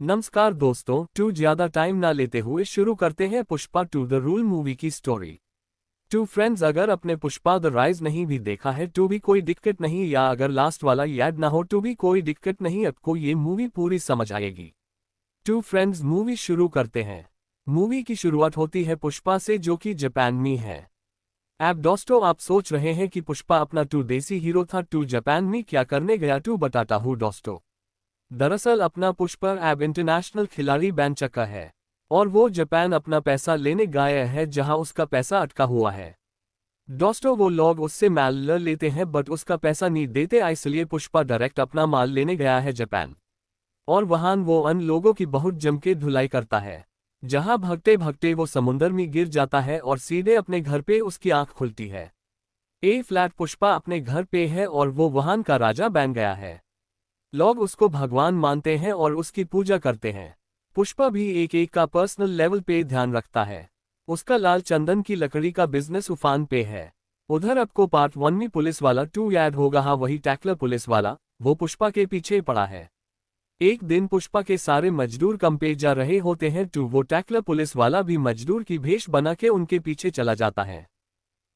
नमस्कार दोस्तों, ज्यादा टाइम ना लेते हुए शुरू करते हैं Pushpa two the rule movie की स्टोरी। फ्रेंड्स, अगर अपने पुष्पा द राइज नहीं भी देखा है तो भी कोई दिक्कत नहीं, या अगर लास्ट वाला याद ना हो तो भी कोई दिक्कत नहीं, आपको ये मूवी पूरी समझ आएगी। फ्रेंड्स, मूवी शुरू करते हैं। मूवी की शुरुआत होती है पुष्पा से, जो कि जापान में है। अब दोस्तों, आप सोच रहे हैं कि पुष्पा अपना देसी हीरो था, जापान में क्या करने गया, बताता हूँ दोस्तों। दरअसल अपना पुष्पा अब इंटरनेशनल खिलाड़ी बन चुका है और वो जापान अपना पैसा लेने गया है, जहां उसका पैसा अटका हुआ है। दोस्तों, वो लोग उससे माल ले लेते हैं बट उसका पैसा नहीं देते, इसलिए पुष्पा डायरेक्ट अपना माल लेने गया है जापान। और वहां वो अन्य लोगों की बहुत जम के धुलाई करता है, जहां भागते भागते वो समुंदर में गिर जाता है और सीधे अपने घर पे उसकी आंख खुलती है। फ्लैट पुष्पा अपने घर पे है और वो वहां का राजा बन गया है। लोग उसको भगवान मानते हैं और उसकी पूजा करते हैं। पुष्पा भी एक एक का पर्सनल लेवल पे ध्यान रखता है। उसका लाल चंदन की लकड़ी का बिजनेस उफान पे है। उधर आपको पार्ट 1 में पुलिस वाला 2 याद होगा, हाँ वही टैकलर पुलिस वाला, वो पुष्पा के पीछे पड़ा है। एक दिन पुष्पा के सारे मजदूर कम पे जा रहे होते हैं, वो टैकलर पुलिस वाला भी मजदूर की भेष बना के उनके पीछे चला जाता है।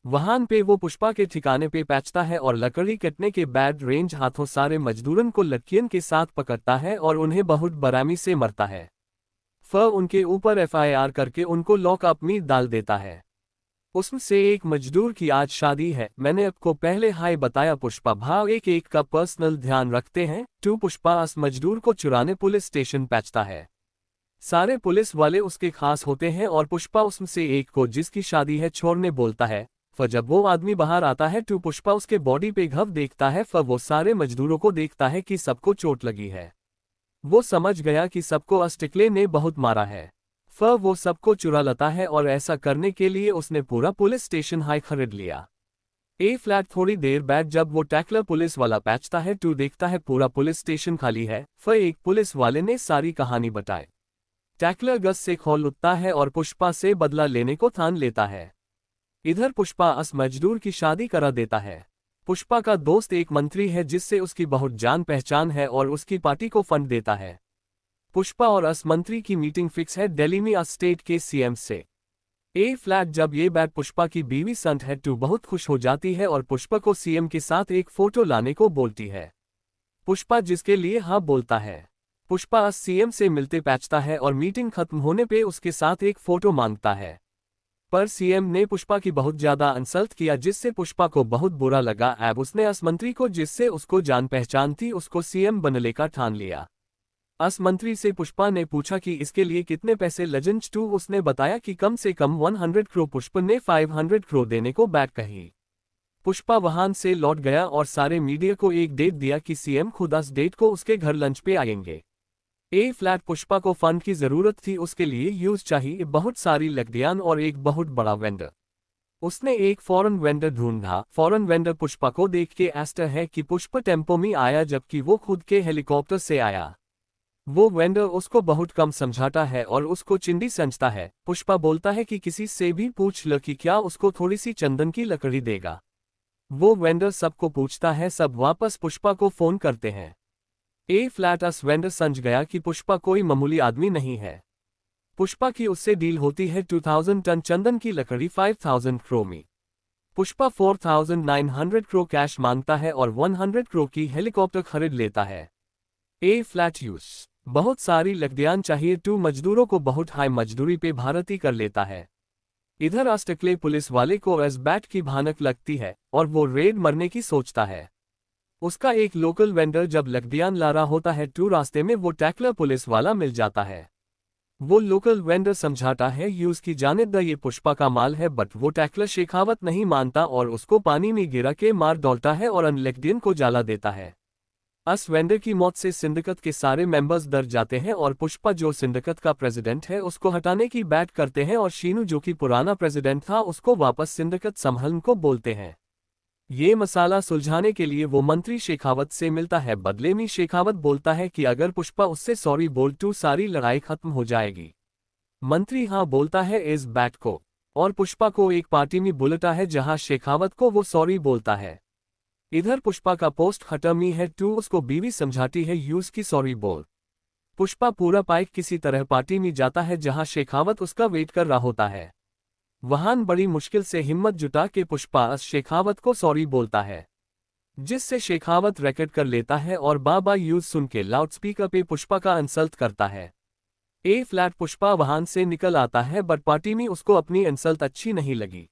वहां पे वो पुष्पा के ठिकाने पे पहुंचता है और लकड़ी कटने के बाद रेंज हाथों सारे मजदूरन को लकीन के साथ पकड़ता है और उन्हें बहुत बरामी से मरता है। उनके ऊपर एफआईआर करके उनको लॉकअप में डाल देता है। उसमें से एक मजदूर की आज शादी है। मैंने आपको पहले हाई बताया, पुष्पा भाव एक एक का पर्सनल ध्यान रखते हैं। पुष्पा उस मजदूर को चुराने पुलिस स्टेशन पहुंचता है। सारे पुलिस वाले उसके खास होते हैं और पुष्पा उसमें से एक को, जिसकी शादी है, छोड़ने बोलता है। जब वो आदमी बाहर आता है पुष्पा उसके बॉडी पे घाव देखता है। वो सारे मजदूरों को देखता है कि सबको चोट लगी है। वो समझ गया कि सबको अस्टिकले ने बहुत मारा है। वो सबको चुरा लेता है और ऐसा करने के लिए उसने पूरा पुलिस स्टेशन हाई खरीद लिया। फ्लैट थोड़ी देर बाद जब वो टैकलर पुलिस वाला पहुंचता है देखता है पूरा पुलिस स्टेशन खाली है। एक पुलिस वाले ने सारी कहानी बताई। टैकलर गस से खोल उठता है और पुष्पा से बदला लेने को ठान लेता है। इधर पुष्पा अस मजदूर की शादी करा देता है। पुष्पा का दोस्त एक मंत्री है जिससे उसकी बहुत जान पहचान है और उसकी पार्टी को फंड देता है। पुष्पा और अस मंत्री की मीटिंग फिक्स है दिल्ली में अस स्टेट के सीएम से। फ्लैट जब ये बात पुष्पा की बीवी संत है बहुत खुश हो जाती है और पुष्पा को सीएम के साथ एक फोटो लाने को बोलती है। पुष्पा जिसके लिए हाँ बोलता है। पुष्पा अस सीएम से मिलते पहुंचता है और मीटिंग खत्म होने पे उसके साथ एक फोटो मांगता है। पर सीएम ने पुष्पा की बहुत ज्यादा इंसल्ट किया, जिससे पुष्पा को बहुत बुरा लगा। अब उसने अस मंत्री को, जिससे उसको जान पहचान थी, उसको सीएम बनने का ठान लिया। अस मंत्री से पुष्पा ने पूछा कि इसके लिए कितने पैसे लगेंगे। उसने बताया कि कम से कम 100 करोड़। पुष्पा ने 500 करोड़ देने को बात कही। पुष्पा वहां से लौट गया और सारे मीडिया को एक डेट दिया कि सीएम खुद उस डेट को उसके घर लंच पे आएंगे। फ्लैट पुष्पा को फंड की जरूरत थी, उसके लिए यूज चाहिए बहुत सारी लकड़ियां और एक बहुत बड़ा वेंडर। उसने एक फॉरेन वेंडर ढूंढा। फॉरेन वेंडर पुष्पा को देख के एस्टर है कि पुष्पा टेम्पो में आया, जबकि वो खुद के हेलीकॉप्टर से आया। वो वेंडर उसको बहुत कम समझाता है और उसको चिंदी समझता है। पुष्पा बोलता है कि किसी से भी पूछ लो कि क्या उसको थोड़ी सी चंदन की लकड़ी देगा। वो वेंडर सबको पूछता है, सब वापस पुष्पा को फोन करते हैं। फ्लैट अस वेंडर समझ गया कि पुष्पा कोई मामूली आदमी नहीं है। पुष्पा की उससे डील होती है 2000 टन चंदन की लकड़ी 5000 करोड़ में। पुष्पा 4900 करोड़ कैश मांगता है और 100 करोड़ की हेलीकॉप्टर खरीद लेता है। फ्लैट यूज बहुत सारी लकड़ियां चाहिए। मजदूरों को बहुत हाई मजदूरी पे भारती कर लेता है। इधर अस्टकले पुलिस वाले को एस बैट की भनक लगती है और वो रेड मरने की सोचता है। उसका एक लोकल वेंडर जब लकड़ियां ला रहा होता है रास्ते में वो टैकलर पुलिस वाला मिल जाता है। वो लोकल वेंडर समझाता है यूज की जाने द ये पुष्पा का माल है, बट वो टैकलर शेखावत नहीं मानता और उसको पानी में गिरा के मार डालता है और अनलेक्डियन को जला देता है। अस वेंडर की मौत से सिंडिकेट के सारे मेंबर्स डर जाते हैं और पुष्पा, जो सिंडिकेट का प्रेसिडेंट है, उसको हटाने की बात करते हैं और शीनू, जो कि पुराना प्रेसिडेंट था, उसको वापस सिंडिकेट संभालने को बोलते हैं। ये मसाला सुलझाने के लिए वो मंत्री शेखावत से मिलता है। बदले में शेखावत बोलता है कि अगर पुष्पा उससे सॉरी बोल तो सारी लड़ाई खत्म हो जाएगी। मंत्री हाँ बोलता है इस बैट को और पुष्पा को एक पार्टी में बुलाता है, जहां शेखावत को वो सॉरी बोलता है। इधर पुष्पा का पोस्ट खत्म ही है। उसको बीवी समझाती है यूज की सॉरी बोल। पुष्पा पूरा बाइक किसी तरह पार्टी में जाता है जहां शेखावत उसका वेट कर रहा होता है। वहां बड़ी मुश्किल से हिम्मत जुटा के पुष्पा शेखावत को सॉरी बोलता है, जिससे शेखावत रैकेट कर लेता है और बाबा यूज सुन के लाउडस्पीकर पे पुष्पा का इंसल्ट करता है। ए फ्लैट पुष्पा वाहन से निकल आता है बट पार्टी में उसको अपनी इंसल्ट अच्छी नहीं लगी,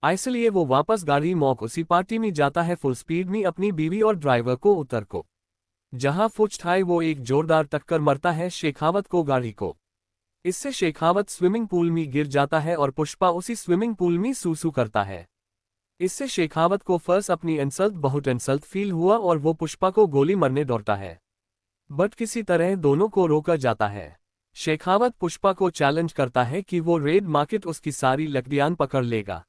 इसलिए वो वापस गाड़ी मौक उसी पार्टी में जाता है फुल स्पीड में अपनी बीवी और ड्राइवर को उतर को। जहां फुचठाए वो एक जोरदार टक्कर मरता है शेखावत को गाड़ी को। इससे शेखावत स्विमिंग पूल में गिर जाता है और पुष्पा उसी स्विमिंग पूल में सूसू करता है। इससे शेखावत को फर्स्ट अपनी इंसल्ट बहुत इंसल्ट फील हुआ और वो पुष्पा को गोली मारने दौड़ता है, बट किसी तरह दोनों को रोका जाता है। शेखावत पुष्पा को चैलेंज करता है कि वो रेड मार्केट उसकी सारी लकड़ियां पकड़ लेगा।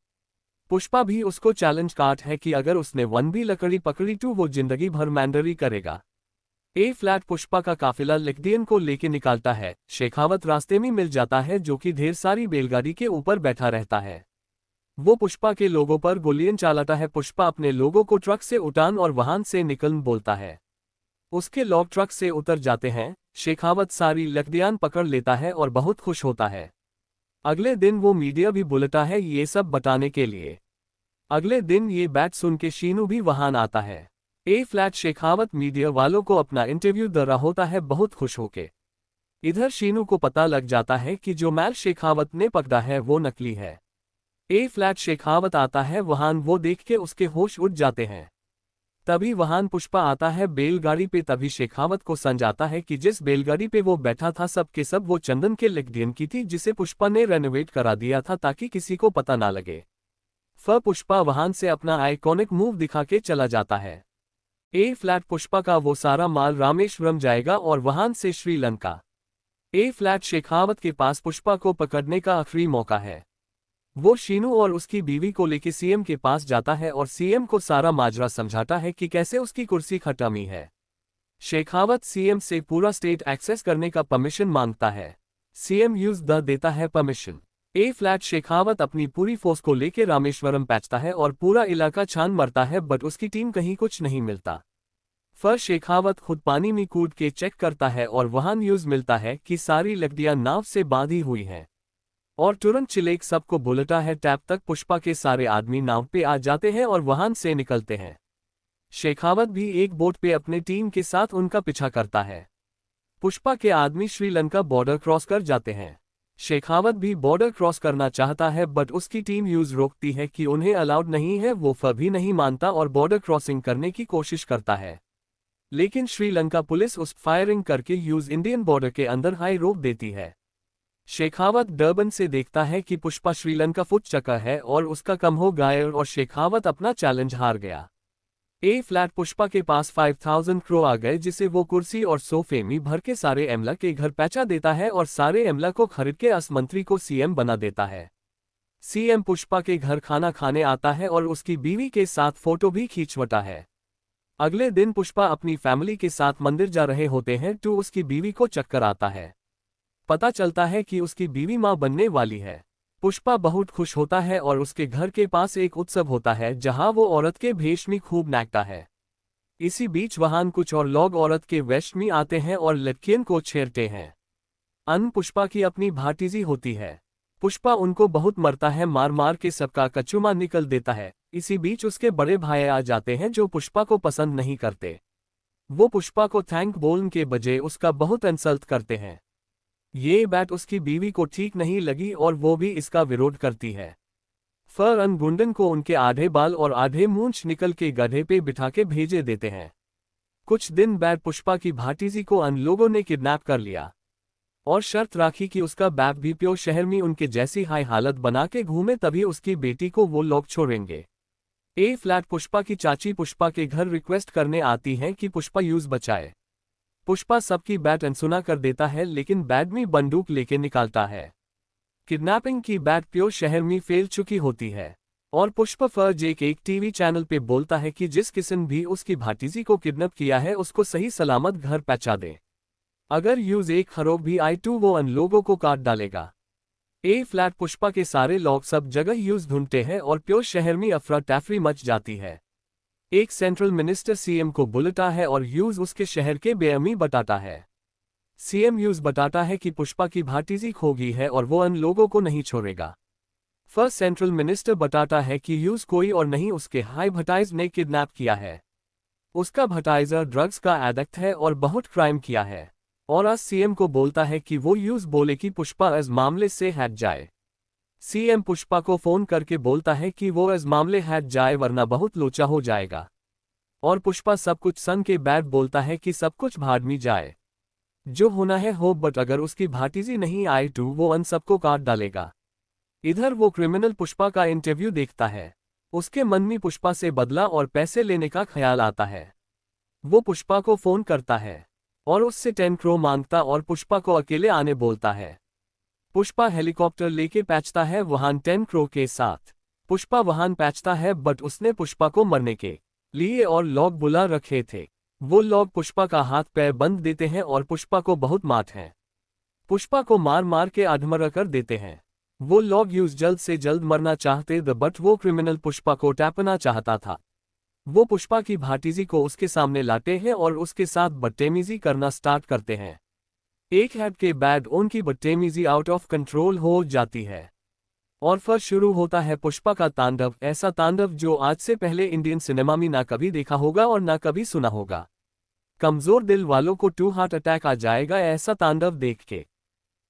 पुष्पा भी उसको चैलेंज काट है कि अगर उसने वन भी लकड़ी पकड़ी तो वो जिंदगी भर मैंडरी करेगा। ए फ्लैट पुष्पा का काफिला लकड़ियन को लेके निकालता है। शेखावत रास्ते में मिल जाता है जो कि ढेर सारी बैलगाड़ी के ऊपर बैठा रहता है। वो पुष्पा के लोगों पर गोलियां चलाता है। पुष्पा अपने लोगों को ट्रक से उठान और वाहन से निकल बोलता है। उसके लोग ट्रक से उतर जाते हैं। शेखावत सारी लकड़ियां पकड़ लेता है और बहुत खुश होता है। अगले दिन वो मीडिया भी बुलाता है ये सब बताने के लिए। अगले दिन ये बात सुन के शीनू भी वहां आता है। ए फ्लैट शेखावत मीडिया वालों को अपना इंटरव्यू दे रहा होता है बहुत खुश होके। इधर शीनू को पता लग जाता है कि जो मैल शेखावत ने पकड़ा है वो नकली है। ए फ्लैट शेखावत आता है वहां, वो देख के उसके होश उड़ जाते हैं। तभी वहां पुष्पा आता है बैलगाड़ी पे। तभी शेखावत को समझाता है कि जिस बैलगाड़ी पे वो बैठा था सब के सब वो चंदन के लकड़ियन की थी, जिसे पुष्पा ने रेनोवेट करा दिया था ताकि किसी को पता ना लगे। फिर पुष्पा वहां से अपना आइकॉनिक मूव दिखा के चला जाता है। ए फ्लैट पुष्पा का वो सारा माल रामेश्वरम जाएगा और वहां से श्रीलंका। ए फ्लैट शेखावत के पास पुष्पा को पकड़ने का आखिरी मौका है। वो शीनू और उसकी बीवी को लेकर सीएम के पास जाता है और सीएम को सारा माजरा समझाता है कि कैसे उसकी कुर्सी खटामी है। शेखावत सीएम से पूरा स्टेट एक्सेस करने का परमिशन मांगता है। सीएम यूज द देता है परमिशन। ए फ्लैट शेखावत अपनी पूरी फोर्स को लेकर रामेश्वरम पहुंचता है और पूरा इलाका छान मरता है बट उसकी टीम कहीं कुछ नहीं मिलता। फिर शेखावत खुद पानी में कूद के चेक करता है और वहां न्यूज मिलता है कि सारी लकड़ियां नाव से बांधी हुई हैं और तुरंत चिलेक सबको बुलाता है। टैप तक पुष्पा के सारे आदमी नाव पे आ जाते हैं और वहां से निकलते हैं। शेखावत भी एक बोट पे अपने टीम के साथ उनका पीछा करता है। पुष्पा के आदमी श्रीलंका बॉर्डर क्रॉस कर जाते हैं। शेखावत भी बॉर्डर क्रॉस करना चाहता है बट उसकी टीम यूज रोकती है कि उन्हें अलाउड नहीं है। वो फिर भी नहीं मानता और बॉर्डर क्रॉसिंग करने की कोशिश करता है, लेकिन श्रीलंका पुलिस उस फायरिंग करके यूज इंडियन बॉर्डर के अंदर हाई रोक देती है। शेखावत डर्बन से देखता है कि पुष्पा श्रीलंका फुट चका है और उसका कम हो गया और शेखावत अपना चैलेंज हार गया। ए फ्लैट पुष्पा के पास 5000 करोड़ आ गए, जिसे वो कुर्सी और सोफे में भर के सारे एमला के घर पहुंचा देता है और सारे एमला को खरीद के अस मंत्री को सीएम बना देता है। सीएम पुष्पा के घर खाना खाने आता है और उसकी बीवी के साथ फोटो भी खींचवाता है। अगले दिन पुष्पा अपनी फैमिली के साथ मंदिर जा रहे होते हैं तो उसकी बीवी को चक्कर आता है। पता चलता है कि उसकी बीवी मां बनने वाली है। पुष्पा बहुत खुश होता है और उसके घर के पास एक उत्सव होता है जहां वो औरत के भेष में खूब नाचता है। इसी बीच वहां कुछ और लोग औरत के वेश में आते हैं और लड़कियन को छेड़ते हैं। अन पुष्पा की अपनी भातीजी होती है। पुष्पा उनको बहुत मरता है, मार मार के सबका कचुमा निकल देता है। इसी बीच उसके बड़े भाई आ जाते हैं जो पुष्पा को पसंद नहीं करते। वो पुष्पा को थैंक बोलने के बजाय उसका बहुत इंसल्ट करते हैं। ये बात उसकी बीवी को ठीक नहीं लगी और वो भी इसका विरोध करती है। फिर अन गुंडन को उनके आधे बाल और आधे मूंछ निकल के गधे पे बिठा के भेजे देते हैं। कुछ दिन बाद पुष्पा की भातीजी को अन लोगों ने किडनैप कर लिया और शर्त राखी कि उसका बाप भी प्यो शहर में उनके जैसी हाई हालत बना के घूमे, तभी उसकी बेटी को वो लोग छोड़ेंगे। ए फ्लैट पुष्पा की चाची पुष्पा के घर रिक्वेस्ट करने आती हैं कि पुष्पा यूज बचाए। पुष्पा सबकी बात अनसुना कर देता है, लेकिन बैग में बंदूक लेके निकालता है। किडनैपिंग की बात प्यो शहर में फैल चुकी होती है और पुष्पा फर्ज एक टीवी चैनल पे बोलता है कि जिस किसी भी उसकी भातीजी को किडनैप किया है उसको सही सलामत घर पहुंचा दे। अगर यूज एक खरोब भी आई तो वो अन लोगों को काट डालेगा। ए फ्लैट पुष्पा के सारे लोग सब जगह यूज ढूंढते हैं और प्यो शहर में अफरा तफरी मच जाती है। एक सेंट्रल मिनिस्टर सीएम को बुलाता है और यूज उसके शहर के बेअमी बताता है। सीएम न्यूज बताता है कि पुष्पा की भातीजी खो गई है और वो उन लोगों को नहीं छोड़ेगा। फर्स्ट सेंट्रल मिनिस्टर बताता है कि यूज कोई और नहीं उसके हाई भटाइज ने किडनैप किया है। उसका भटाइजर ड्रग्स का एडिक्ट है और बहुत क्राइम किया है। और आज सीएम को बोलता है कि वो यूज बोले कि पुष्पा इस मामले से हट जाए। सीएम पुष्पा को फोन करके बोलता है कि वो इस मामले हट जाए वरना बहुत लोचा हो जाएगा। और पुष्पा सब कुछ सन के बैड बोलता है कि सब कुछ भाड़ में जाए, जो होना है हो, बट अगर उसकी भातीजी नहीं आई तो वो उन सबको काट डालेगा। इधर वो क्रिमिनल पुष्पा का इंटरव्यू देखता है। उसके मन में पुष्पा से बदला और पैसे लेने का ख्याल आता है। वो पुष्पा को फोन करता है और उससे 10 करोड़ मांगता और पुष्पा को अकेले आने बोलता है। पुष्पा हेलीकॉप्टर लेके पहुंचता है वहां 10 करोड़ के साथ। पुष्पा वहां पहुंचता है बट उसने पुष्पा को मरने के लिए और लोग बुला रखे थे। वो लोग पुष्पा का हाथ पैर बंद देते हैं और पुष्पा को बहुत मारते हैं। पुष्पा को मार मार के अधमरा कर देते हैं। वो लोग यूज जल्द से जल्द मरना चाहते थे बट वो क्रिमिनल पुष्पा को टैपना चाहता था। वो पुष्पा की भातीजी को उसके सामने लाते हैं और उसके साथ बदतमीजी करना स्टार्ट करते हैं। एक हद के बाद उनकी बदतमीजी आउट ऑफ कंट्रोल हो जाती है और फिर शुरू होता है पुष्पा का तांडव, ऐसा तांडव जो आज से पहले इंडियन सिनेमा में ना कभी देखा होगा और ना कभी सुना होगा। कमजोर दिल वालों को 2 हार्ट अटैक आ जाएगा ऐसा तांडव देख के।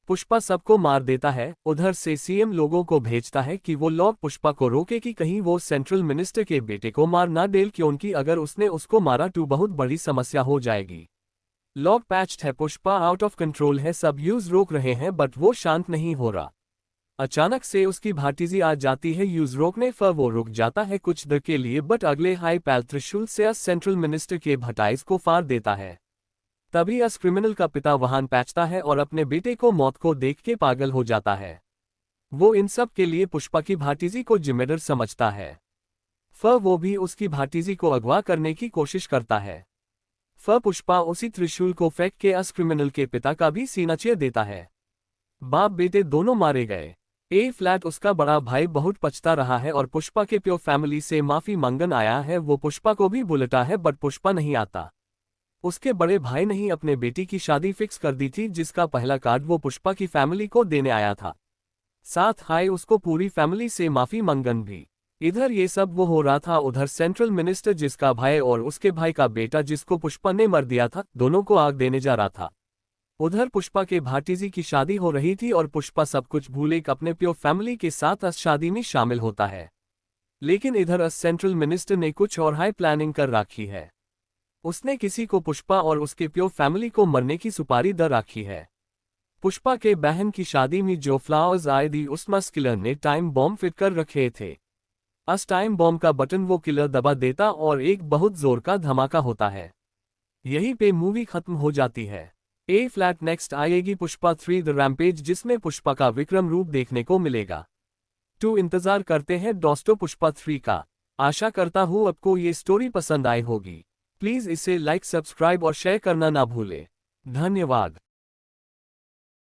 पुष्पा सबको मार देता है। उधर से सीएम लोगों को भेजता है कि वो लोग पुष्पा को रोके कि कहीं वो सेंट्रल मिनिस्टर के बेटे को मार ना दे, क्योंकि अगर उसने उसको मारा तो बहुत बड़ी समस्या हो जाएगी। लोग पैच्ड है, पुष्पा आउट ऑफ कंट्रोल है, सब यूज रोक रहे हैं बट वो शांत नहीं हो रहा। अचानक से उसकी भातीजी आ जाती है यूज रोकने पर। वो रुक जाता है कुछ देर के लिए बट अगले हाई पैल त्रिशूल से सेंट्रल मिनिस्टर के भटाइज को फाड़ देता है। तभी अस क्रिमिनल का पिता वहां पहुंचता है और अपने बेटे को मौत को देख के पागल हो जाता है। वो इन सब के लिए पुष्पा की भातीजी को जिम्मेदार समझता है। फिर वो भी उसकी भातीजी को अगवा करने की कोशिश करता है। फिर पुष्पा उसी त्रिशूल को फेंक के अस क्रिमिनल के पिता का भी सीना चीर देता है। बाप बेटे दोनों मारे गए। ए फ्लैट उसका बड़ा भाई बहुत पछता रहा है और पुष्पा के प्योर फैमिली से माफी मांगन आया है। वो पुष्पा को भी बुलाता है बट पुष्पा नहीं आता। उसके बड़े भाई ने ही अपने बेटी की शादी फिक्स कर दी थी, जिसका पहला कार्ड वो पुष्पा की फैमिली को देने आया था। साथ हाई उसको पूरी फैमिली से माफी मांगन भी। इधर ये सब वो हो रहा था, उधर सेंट्रल मिनिस्टर जिसका भाई और उसके भाई का बेटा जिसको पुष्पा ने मर दिया था, दोनों को आग देने जा रहा था। उधर पुष्पा के भातीजी की शादी हो रही थी और पुष्पा सब कुछ भूले अपने प्योर फैमिली के साथ इस शादी में शामिल होता है। लेकिन इधर सेंट्रल मिनिस्टर ने कुछ और हाई प्लानिंग कर रखी है। उसने किसी को पुष्पा और उसके प्योर फैमिली को मरने की सुपारी दे रखी है। पुष्पा के बहन की शादी में जो फ्लावर्स आए दी उसमें किलर ने टाइम बॉम्ब फिट कर रखे थे। उस टाइम बॉम्ब का बटन वो किलर दबा देता और एक बहुत जोर का धमाका होता है। यहीं पे मूवी खत्म हो जाती है। ए फ्लैट नेक्स्ट आएगी पुष्पा 3 द रैम्पेज, जिसमें पुष्पा का विक्रम रूप देखने को मिलेगा। तो इंतजार करते हैं दोस्तों पुष्पा 3 का। आशा करता हूँ आपको ये स्टोरी पसंद आई होगी। प्लीज इसे लाइक, सब्सक्राइब और शेयर करना ना भूलें। धन्यवाद।